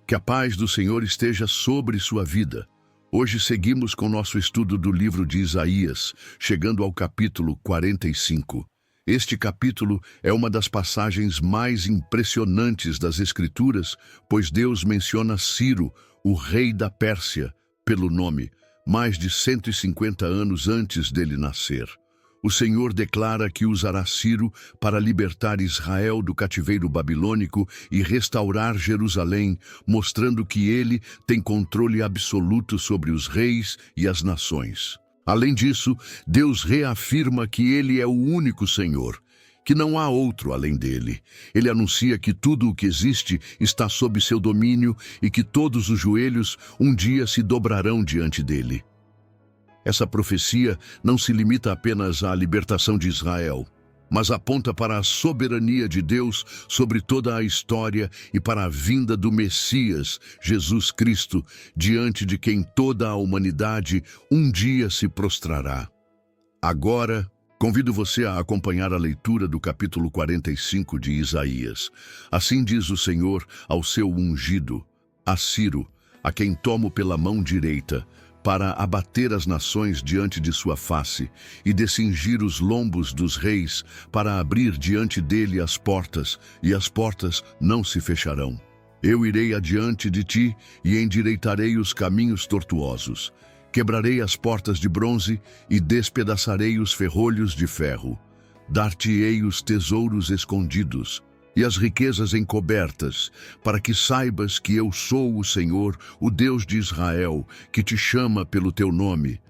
Que a paz do Senhor esteja sobre sua vida. Hoje seguimos com nosso estudo do livro de Isaías, chegando ao capítulo 45. Este capítulo é uma das passagens mais impressionantes das Escrituras, pois Deus menciona Ciro, o rei da Pérsia, pelo nome, mais de 150 anos antes dele nascer. O Senhor declara que usará Ciro para libertar Israel do cativeiro babilônico e restaurar Jerusalém, mostrando que ele tem controle absoluto sobre os reis e as nações. Além disso, Deus reafirma que ele é o único Senhor, que não há outro além dele. Ele anuncia que tudo o que existe está sob seu domínio e que todos os joelhos um dia se dobrarão diante dele. Essa profecia não se limita apenas à libertação de Israel, mas aponta para a soberania de Deus sobre toda a história e para a vinda do Messias, Jesus Cristo, diante de quem toda a humanidade um dia se prostrará. Agora, convido você a acompanhar a leitura do capítulo 45 de Isaías. Assim diz o Senhor ao seu ungido, a Ciro, a quem tomo pela mão direita, para abater as nações diante de sua face e descingir os lombos dos reis, para abrir diante dele as portas, e as portas não se fecharão. Eu irei adiante de ti e endireitarei os caminhos tortuosos. Quebrarei as portas de bronze e despedaçarei os ferrolhos de ferro. Dar-te-ei os tesouros escondidos e as riquezas encobertas, para que saibas que eu sou o Senhor, o Deus de Israel, que te chama pelo teu nome.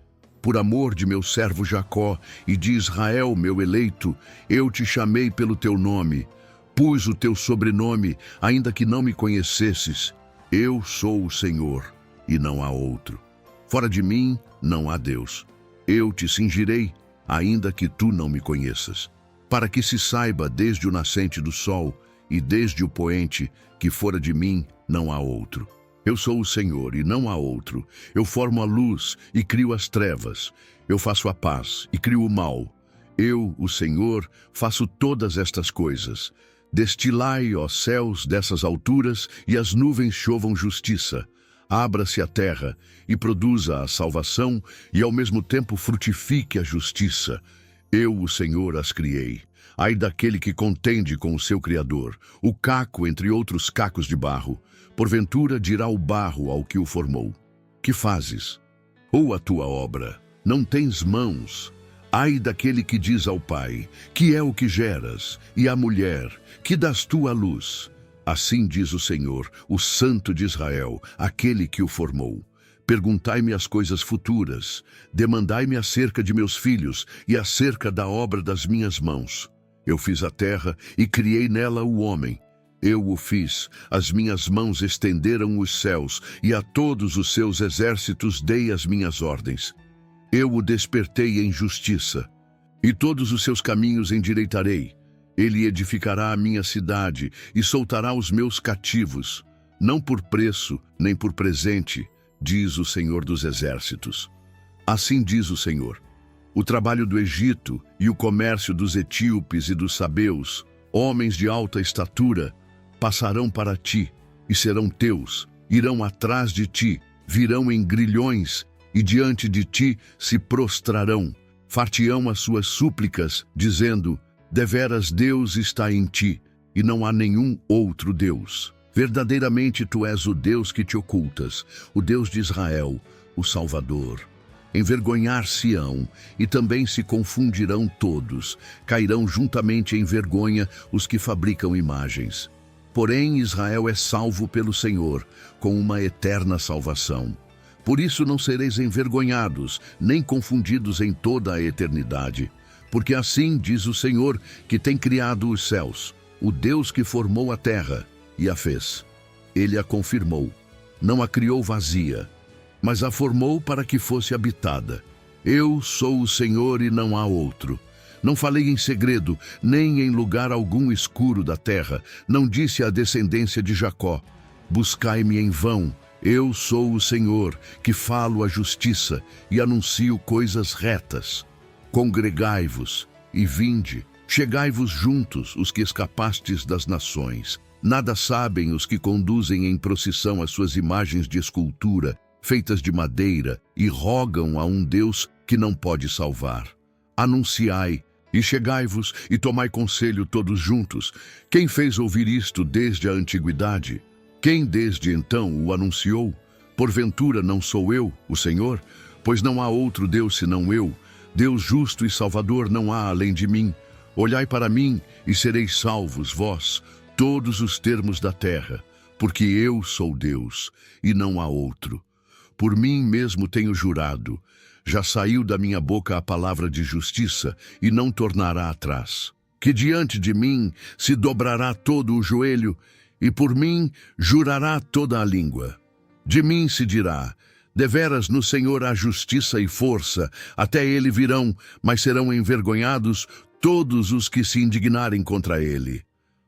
Por amor de meu servo Jacó e de Israel, meu eleito, eu te chamei pelo teu nome. Pus o teu sobrenome, ainda que não me conhecesses. Eu sou o Senhor, e não há outro. Fora de mim, não há Deus. Eu te cingirei, ainda que tu não me conheças, para que se saiba desde o nascente do sol e desde o poente que fora de mim não há outro. Eu sou o Senhor e não há outro. Eu formo a luz e crio as trevas. Eu faço a paz e crio o mal. Eu, o Senhor, faço todas estas coisas. Destilai, ó céus, dessas alturas, e as nuvens chovam justiça. Abra-se a terra e produza a salvação, e ao mesmo tempo frutifique a justiça. Eu, o Senhor, as criei. Ai daquele que contende com o seu Criador, o caco entre outros cacos de barro. Porventura dirá o barro ao que o formou: que fazes? Ou a tua obra? Não tens mãos? Ai daquele que diz ao pai: que é o que geras? E à mulher: que dás tu à luz? Assim diz o Senhor, o Santo de Israel, aquele que o formou. Perguntai-me as coisas futuras, demandai-me acerca de meus filhos e acerca da obra das minhas mãos. Eu fiz a terra e criei nela o homem. Eu o fiz, as minhas mãos estenderam os céus, e a todos os seus exércitos dei as minhas ordens. Eu o despertei em justiça, e todos os seus caminhos endireitarei. Ele edificará a minha cidade e soltará os meus cativos, não por preço, nem por presente, diz o Senhor dos Exércitos. Assim diz o Senhor: o trabalho do Egito e o comércio dos etíopes e dos sabeus, homens de alta estatura, passarão para ti e serão teus, irão atrás de ti, virão em grilhões e diante de ti se prostrarão. Far-te-ão as suas súplicas, dizendo: deveras Deus está em ti, e não há nenhum outro Deus. Verdadeiramente tu és o Deus que te ocultas, o Deus de Israel, o Salvador. Envergonhar-se-ão, e também se confundirão todos, cairão juntamente em vergonha os que fabricam imagens. Porém Israel é salvo pelo Senhor, com uma eterna salvação. Por isso não sereis envergonhados, nem confundidos em toda a eternidade. Porque assim diz o Senhor, que tem criado os céus, o Deus que formou a terra e a fez. Ele a confirmou. Não a criou vazia, mas a formou para que fosse habitada. Eu sou o Senhor e não há outro. Não falei em segredo, nem em lugar algum escuro da terra. Não disse à descendência de Jacó: buscai-me em vão. Eu sou o Senhor, que falo a justiça e anuncio coisas retas. Congregai-vos e vinde, chegai-vos juntos, os que escapastes das nações. Nada sabem os que conduzem em procissão as suas imagens de escultura, feitas de madeira, e rogam a um Deus que não pode salvar. Anunciai, e chegai-vos, e tomai conselho todos juntos. Quem fez ouvir isto desde a antiguidade? Quem desde então o anunciou? Porventura não sou eu, o Senhor? Pois não há outro Deus senão eu. Deus justo e salvador não há além de mim. Olhai para mim e sereis salvos, vós, todos os termos da terra, porque eu sou Deus e não há outro. Por mim mesmo tenho jurado, já saiu da minha boca a palavra de justiça e não tornará atrás. Que diante de mim se dobrará todo o joelho e por mim jurará toda a língua. De mim se dirá: deveras no Senhor há justiça e força, até ele virão, mas serão envergonhados todos os que se indignarem contra ele.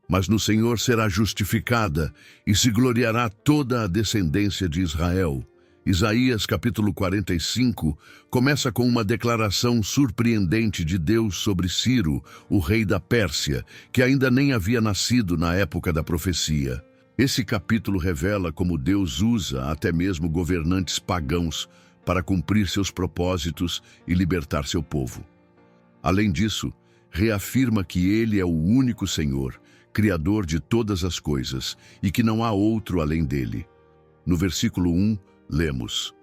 Mas no Senhor será justificada e se gloriará toda a descendência de Israel. Isaías capítulo 45 começa com uma declaração surpreendente de Deus sobre Ciro, o rei da Pérsia, que ainda nem havia nascido na época da profecia. Esse capítulo revela como Deus usa até mesmo governantes pagãos para cumprir seus propósitos e libertar seu povo. Além disso, reafirma que Ele é o único Senhor, Criador de todas as coisas, e que não há outro além dele. No versículo 1, lemos: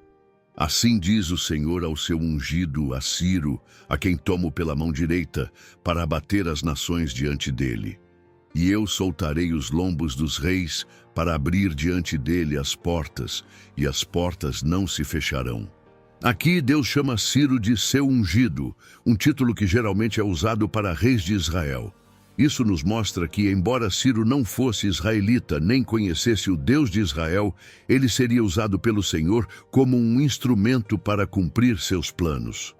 assim diz o Senhor ao seu ungido, a Ciro, a quem tomo pela mão direita, para abater as nações diante dele. E eu soltarei os lombos dos reis, para abrir diante dele as portas, e as portas não se fecharão. Aqui Deus chama Ciro de seu ungido, um título que geralmente é usado para reis de Israel. Isso nos mostra que, embora Ciro não fosse israelita nem conhecesse o Deus de Israel, ele seria usado pelo Senhor como um instrumento para cumprir seus planos.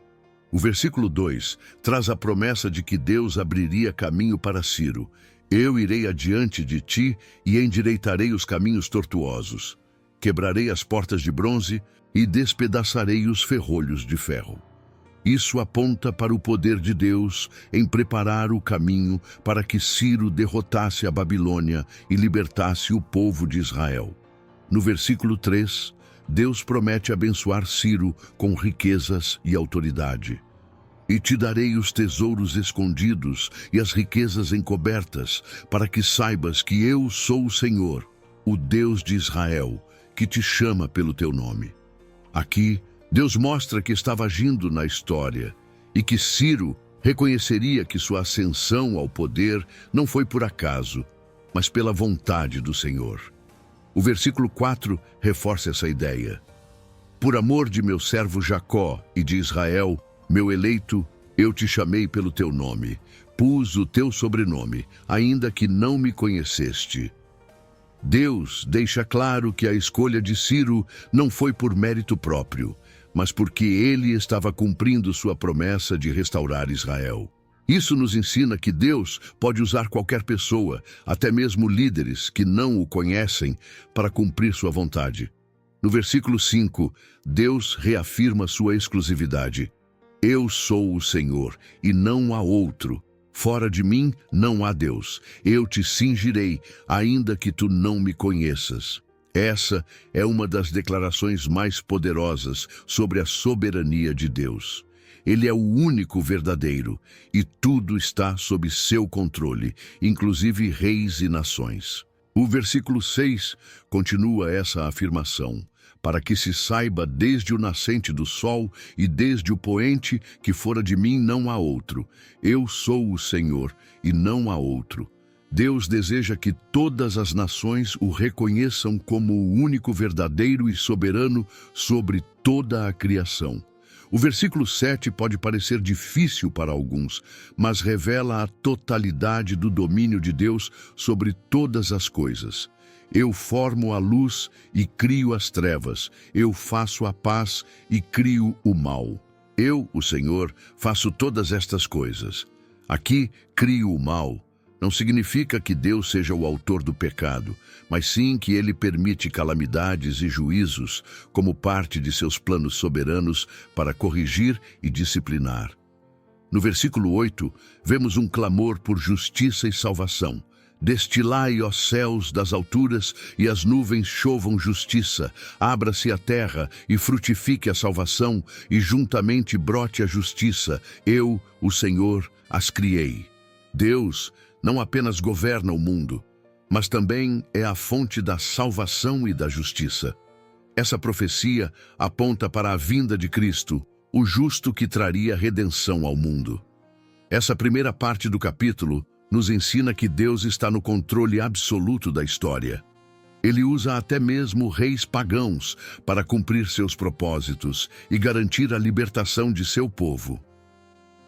O versículo 2 traz a promessa de que Deus abriria caminho para Ciro. Eu irei adiante de ti e endireitarei os caminhos tortuosos. Quebrarei as portas de bronze e despedaçarei os ferrolhos de ferro. Isso aponta para o poder de Deus em preparar o caminho para que Ciro derrotasse a Babilônia e libertasse o povo de Israel. No versículo 3, Deus promete abençoar Ciro com riquezas e autoridade. E te darei os tesouros escondidos e as riquezas encobertas, para que saibas que eu sou o Senhor, o Deus de Israel, que te chama pelo teu nome. Aqui, Deus mostra que estava agindo na história e que Ciro reconheceria que sua ascensão ao poder não foi por acaso, mas pela vontade do Senhor. O versículo 4 reforça essa ideia. Por amor de meu servo Jacó e de Israel, meu eleito, eu te chamei pelo teu nome, pus o teu sobrenome, ainda que não me conheceste. Deus deixa claro que a escolha de Ciro não foi por mérito próprio, mas porque ele estava cumprindo sua promessa de restaurar Israel. Isso nos ensina que Deus pode usar qualquer pessoa, até mesmo líderes que não o conhecem, para cumprir sua vontade. No versículo 5, Deus reafirma sua exclusividade. Eu sou o Senhor, e não há outro. Fora de mim não há Deus. Eu te cingirei, ainda que tu não me conheças. Essa é uma das declarações mais poderosas sobre a soberania de Deus. Ele é o único verdadeiro, e tudo está sob seu controle, inclusive reis e nações. O versículo 6 continua essa afirmação, para que se saiba desde o nascente do sol e desde o poente que fora de mim não há outro. Eu sou o Senhor, e não há outro. Deus deseja que todas as nações o reconheçam como o único verdadeiro e soberano sobre toda a criação. O versículo 7 pode parecer difícil para alguns, mas revela a totalidade do domínio de Deus sobre todas as coisas. Eu formo a luz e crio as trevas. Eu faço a paz e crio o mal. Eu, o Senhor, faço todas estas coisas. Aqui, crio o mal. Não significa que Deus seja o autor do pecado, mas sim que ele permite calamidades e juízos como parte de seus planos soberanos para corrigir e disciplinar. No versículo 8, vemos um clamor por justiça e salvação. Destilai, ó céus das alturas, e as nuvens chovam justiça. Abra-se a terra e frutifique a salvação, e juntamente brote a justiça. Eu, o Senhor, as criei. Deus não apenas governa o mundo, mas também é a fonte da salvação e da justiça. Essa profecia aponta para a vinda de Cristo, o justo que traria redenção ao mundo. Essa primeira parte do capítulo nos ensina que Deus está no controle absoluto da história. Ele usa até mesmo reis pagãos para cumprir seus propósitos e garantir a libertação de seu povo.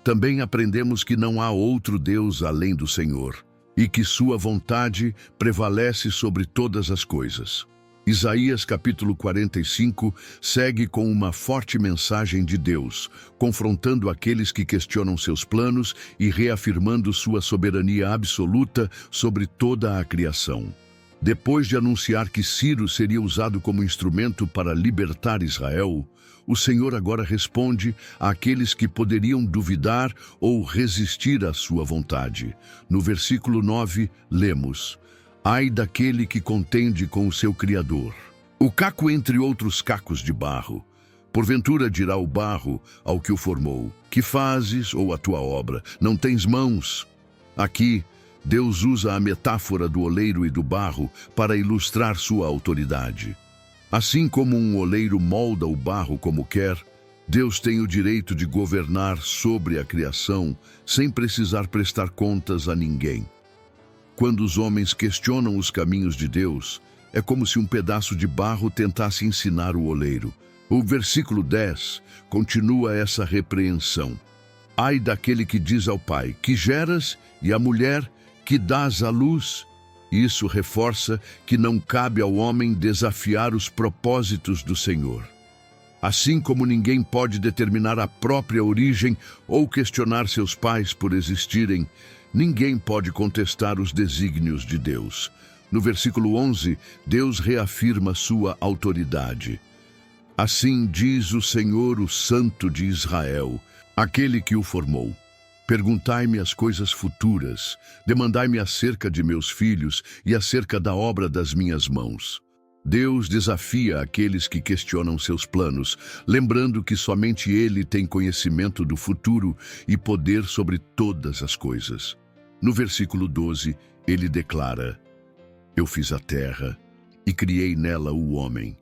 Também aprendemos que não há outro Deus além do Senhor, e que sua vontade prevalece sobre todas as coisas. Isaías capítulo 45 segue com uma forte mensagem de Deus, confrontando aqueles que questionam seus planos e reafirmando sua soberania absoluta sobre toda a criação. Depois de anunciar que Ciro seria usado como instrumento para libertar Israel, o Senhor agora responde àqueles que poderiam duvidar ou resistir à sua vontade. No versículo 9, lemos: Ai daquele que contende com o seu Criador. O caco entre outros cacos de barro. Porventura dirá o barro ao que o formou: Que fazes, ou a tua obra? Não tens mãos? Aqui, Deus usa a metáfora do oleiro e do barro para ilustrar sua autoridade. Assim como um oleiro molda o barro como quer, Deus tem o direito de governar sobre a criação sem precisar prestar contas a ninguém. Quando os homens questionam os caminhos de Deus, é como se um pedaço de barro tentasse ensinar o oleiro. O versículo 10 continua essa repreensão. Ai daquele que diz ao pai: Que geras, e à mulher: Que dás à luz. Isso reforça que não cabe ao homem desafiar os propósitos do Senhor. Assim como ninguém pode determinar a própria origem ou questionar seus pais por existirem, ninguém pode contestar os desígnios de Deus. No versículo 11, Deus reafirma sua autoridade. Assim diz o Senhor, o Santo de Israel, aquele que o formou: Perguntai-me as coisas futuras, demandai-me acerca de meus filhos e acerca da obra das minhas mãos. Deus desafia aqueles que questionam seus planos, lembrando que somente Ele tem conhecimento do futuro e poder sobre todas as coisas. No versículo 12, Ele declara: Eu fiz a terra e criei nela o homem.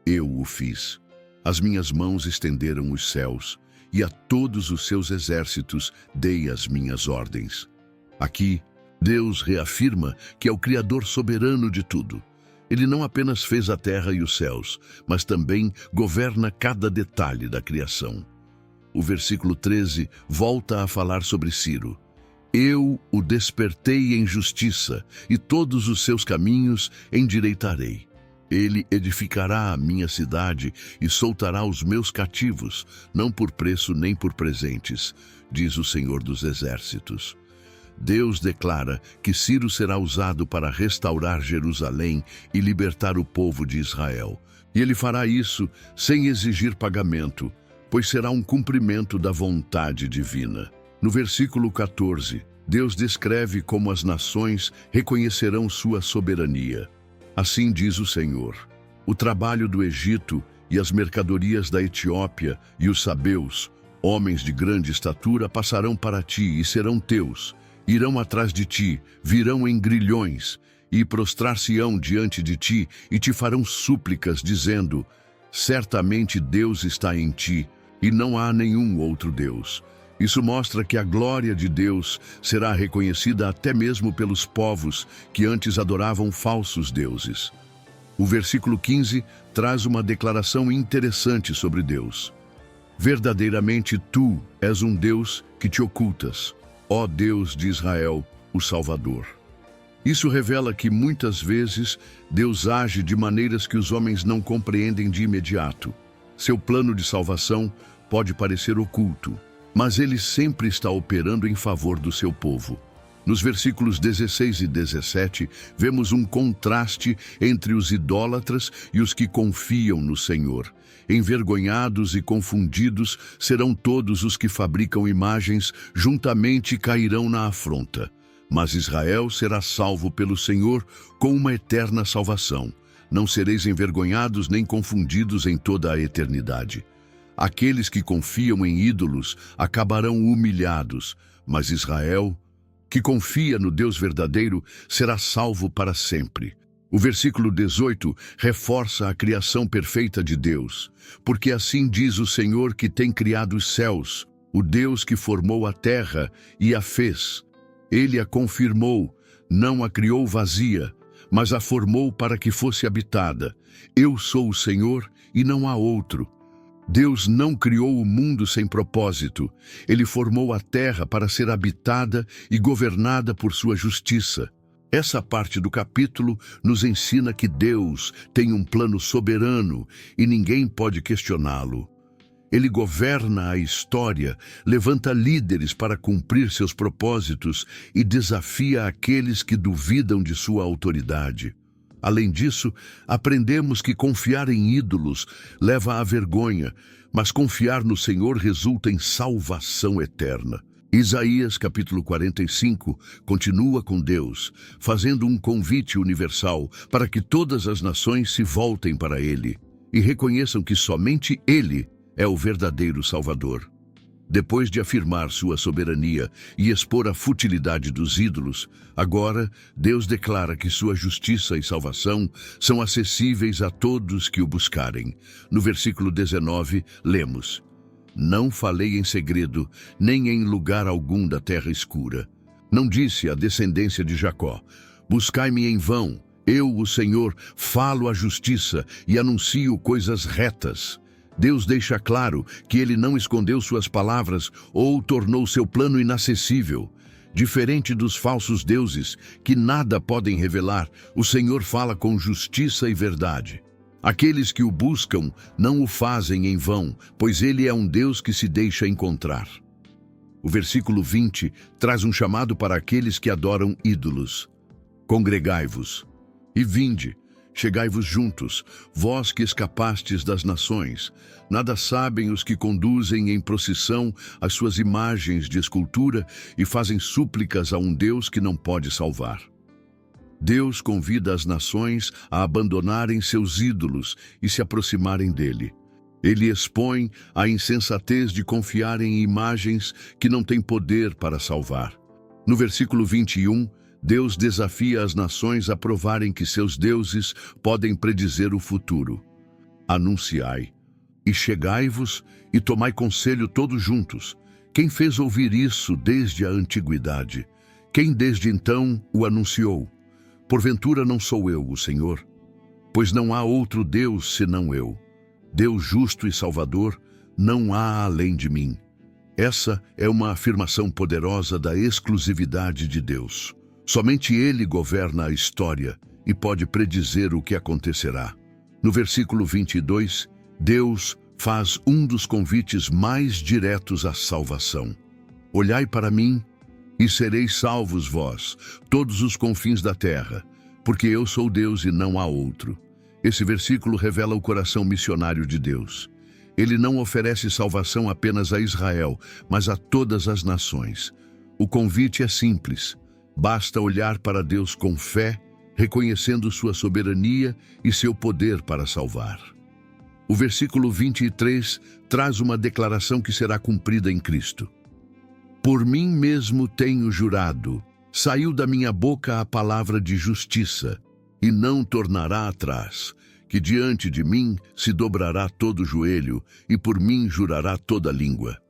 Eu o fiz. As minhas mãos estenderam os céus, e a todos os seus exércitos dei as minhas ordens. Aqui, Deus reafirma que é o Criador soberano de tudo. Ele não apenas fez a terra e os céus, mas também governa cada detalhe da criação. O versículo 13 volta a falar sobre Ciro. Eu o despertei em justiça, e todos os seus caminhos endireitarei. Ele edificará a minha cidade e soltará os meus cativos, não por preço nem por presentes, diz o Senhor dos Exércitos. Deus declara que Ciro será usado para restaurar Jerusalém e libertar o povo de Israel. E ele fará isso sem exigir pagamento, pois será um cumprimento da vontade divina. No versículo 14, Deus descreve como as nações reconhecerão sua soberania. Assim diz o Senhor: O trabalho do Egito e as mercadorias da Etiópia e os sabeus, homens de grande estatura, passarão para ti e serão teus. Irão atrás de ti, virão em grilhões, e prostrar-se-ão diante de ti, e te farão súplicas, dizendo: Certamente Deus está em ti, e não há nenhum outro Deus. Isso mostra que a glória de Deus será reconhecida até mesmo pelos povos que antes adoravam falsos deuses. O versículo 15 traz uma declaração interessante sobre Deus. Verdadeiramente tu és um Deus que te ocultas, ó Deus de Israel, o Salvador. Isso revela que muitas vezes Deus age de maneiras que os homens não compreendem de imediato. Seu plano de salvação pode parecer oculto, mas ele sempre está operando em favor do seu povo. Nos versículos 16 e 17, vemos um contraste entre os idólatras e os que confiam no Senhor. Envergonhados e confundidos serão todos os que fabricam imagens, juntamente cairão na afronta. Mas Israel será salvo pelo Senhor com uma eterna salvação. Não sereis envergonhados nem confundidos em toda a eternidade. Aqueles que confiam em ídolos acabarão humilhados, mas Israel, que confia no Deus verdadeiro, será salvo para sempre. O versículo 18 reforça a criação perfeita de Deus, porque assim diz o Senhor que tem criado os céus, o Deus que formou a terra e a fez. Ele a confirmou, não a criou vazia, mas a formou para que fosse habitada. Eu sou o Senhor e não há outro. Deus não criou o mundo sem propósito. Ele formou a terra para ser habitada e governada por sua justiça. Essa parte do capítulo nos ensina que Deus tem um plano soberano e ninguém pode questioná-lo. Ele governa a história, levanta líderes para cumprir seus propósitos e desafia aqueles que duvidam de sua autoridade. Além disso, aprendemos que confiar em ídolos leva à vergonha, mas confiar no Senhor resulta em salvação eterna. Isaías capítulo 45 continua com Deus, fazendo um convite universal para que todas as nações se voltem para Ele e reconheçam que somente Ele é o verdadeiro Salvador. Depois de afirmar sua soberania e expor a futilidade dos ídolos, agora Deus declara que sua justiça e salvação são acessíveis a todos que o buscarem. No versículo 19, lemos: Não falei em segredo, nem em lugar algum da terra escura. Não disse à descendência de Jacó: Buscai-me em vão. Eu, o Senhor, falo a justiça e anuncio coisas retas. Deus deixa claro que ele não escondeu suas palavras ou tornou seu plano inacessível. Diferente dos falsos deuses, que nada podem revelar, o Senhor fala com justiça e verdade. Aqueles que o buscam não o fazem em vão, pois ele é um Deus que se deixa encontrar. O versículo 20 traz um chamado para aqueles que adoram ídolos. Congregai-vos e vinde. Chegai-vos juntos, vós que escapastes das nações. Nada sabem os que conduzem em procissão as suas imagens de escultura e fazem súplicas a um Deus que não pode salvar. Deus convida as nações a abandonarem seus ídolos e se aproximarem dele. Ele expõe a insensatez de confiar em imagens que não têm poder para salvar. No versículo 21, Deus desafia as nações a provarem que seus deuses podem predizer o futuro. Anunciai, e chegai-vos, e tomai conselho todos juntos. Quem fez ouvir isso desde a antiguidade? Quem desde então o anunciou? Porventura não sou eu, o Senhor? Pois não há outro Deus senão eu. Deus justo e salvador, não há além de mim. Essa é uma afirmação poderosa da exclusividade de Deus. Somente Ele governa a história e pode predizer o que acontecerá. No versículo 22, Deus faz um dos convites mais diretos à salvação. Olhai para mim e sereis salvos vós, todos os confins da terra, porque eu sou Deus e não há outro. Esse versículo revela o coração missionário de Deus. Ele não oferece salvação apenas a Israel, mas a todas as nações. O convite é simples. Basta olhar para Deus com fé, reconhecendo sua soberania e seu poder para salvar. O versículo 23 traz uma declaração que será cumprida em Cristo. Por mim mesmo tenho jurado, saiu da minha boca a palavra de justiça, e não tornará atrás, que diante de mim se dobrará todo joelho, e por mim jurará toda língua.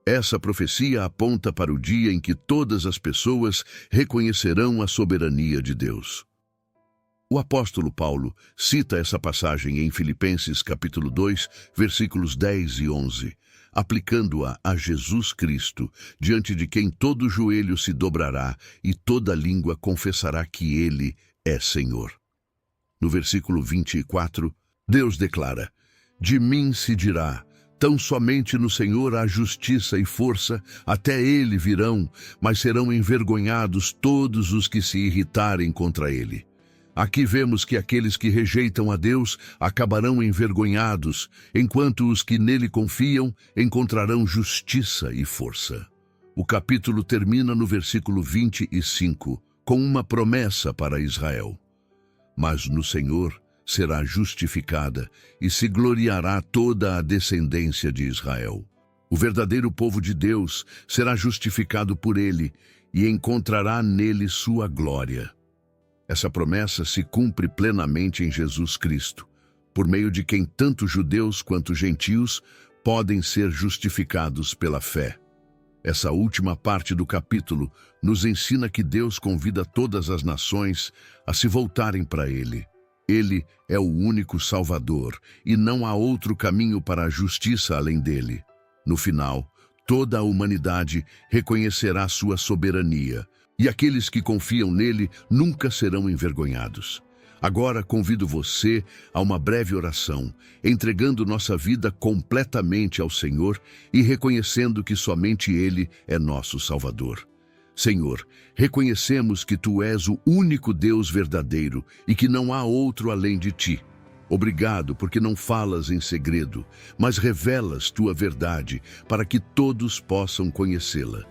Essa profecia aponta para o dia em que todas as pessoas reconhecerão a soberania de Deus. O apóstolo Paulo cita essa passagem em Filipenses capítulo 2, versículos 10 e 11, aplicando-a a Jesus Cristo, diante de quem todo joelho se dobrará e toda língua confessará que Ele é Senhor. No versículo 24, Deus declara: De mim se dirá, tão somente no Senhor há justiça e força, até Ele virão, mas serão envergonhados todos os que se irritarem contra Ele. Aqui vemos que aqueles que rejeitam a Deus acabarão envergonhados, enquanto os que nele confiam encontrarão justiça e força. O capítulo termina no versículo 25, com uma promessa para Israel. Mas no Senhor será justificada e se gloriará toda a descendência de Israel. O verdadeiro povo de Deus será justificado por ele e encontrará nele sua glória. Essa promessa se cumpre plenamente em Jesus Cristo, por meio de quem tanto judeus quanto gentios podem ser justificados pela fé. Essa última parte do capítulo nos ensina que Deus convida todas as nações a se voltarem para Ele. Ele é o único Salvador e não há outro caminho para a justiça além dele. No final, toda a humanidade reconhecerá sua soberania e aqueles que confiam nele nunca serão envergonhados. Agora convido você a uma breve oração, entregando nossa vida completamente ao Senhor e reconhecendo que somente Ele é nosso Salvador. Senhor, reconhecemos que Tu és o único Deus verdadeiro e que não há outro além de Ti. Obrigado porque não falas em segredo, mas revelas Tua verdade para que todos possam conhecê-la.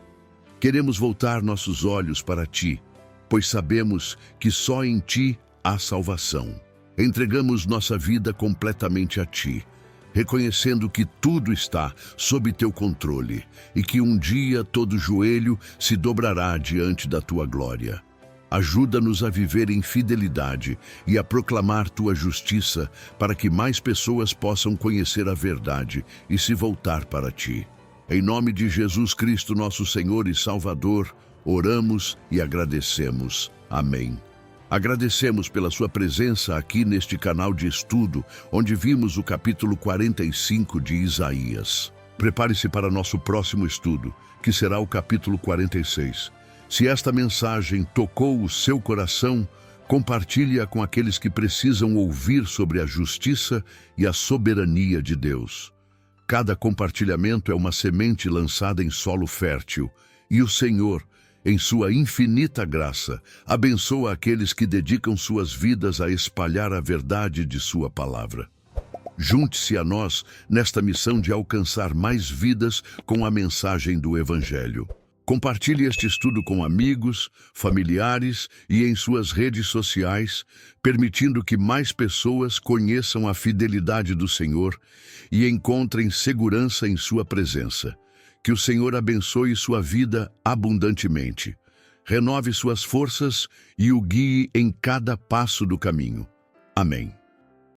Queremos voltar nossos olhos para Ti, pois sabemos que só em Ti há salvação. Entregamos nossa vida completamente a Ti, reconhecendo que tudo está sob Teu controle e que um dia todo joelho se dobrará diante da Tua glória. Ajuda-nos a viver em fidelidade e a proclamar Tua justiça para que mais pessoas possam conhecer a verdade e se voltar para Ti. Em nome de Jesus Cristo, nosso Senhor e Salvador, oramos e agradecemos. Amém. Agradecemos pela sua presença aqui neste canal de estudo, onde vimos o capítulo 45 de Isaías. Prepare-se para nosso próximo estudo, que será o capítulo 46. Se esta mensagem tocou o seu coração, compartilhe-a com aqueles que precisam ouvir sobre a justiça e a soberania de Deus. Cada compartilhamento é uma semente lançada em solo fértil, e o Senhor, em sua infinita graça, abençoa aqueles que dedicam suas vidas a espalhar a verdade de sua palavra. Junte-se a nós nesta missão de alcançar mais vidas com a mensagem do Evangelho. Compartilhe este estudo com amigos, familiares e em suas redes sociais, permitindo que mais pessoas conheçam a fidelidade do Senhor e encontrem segurança em sua presença. Que o Senhor abençoe sua vida abundantemente, renove suas forças e o guie em cada passo do caminho. Amém.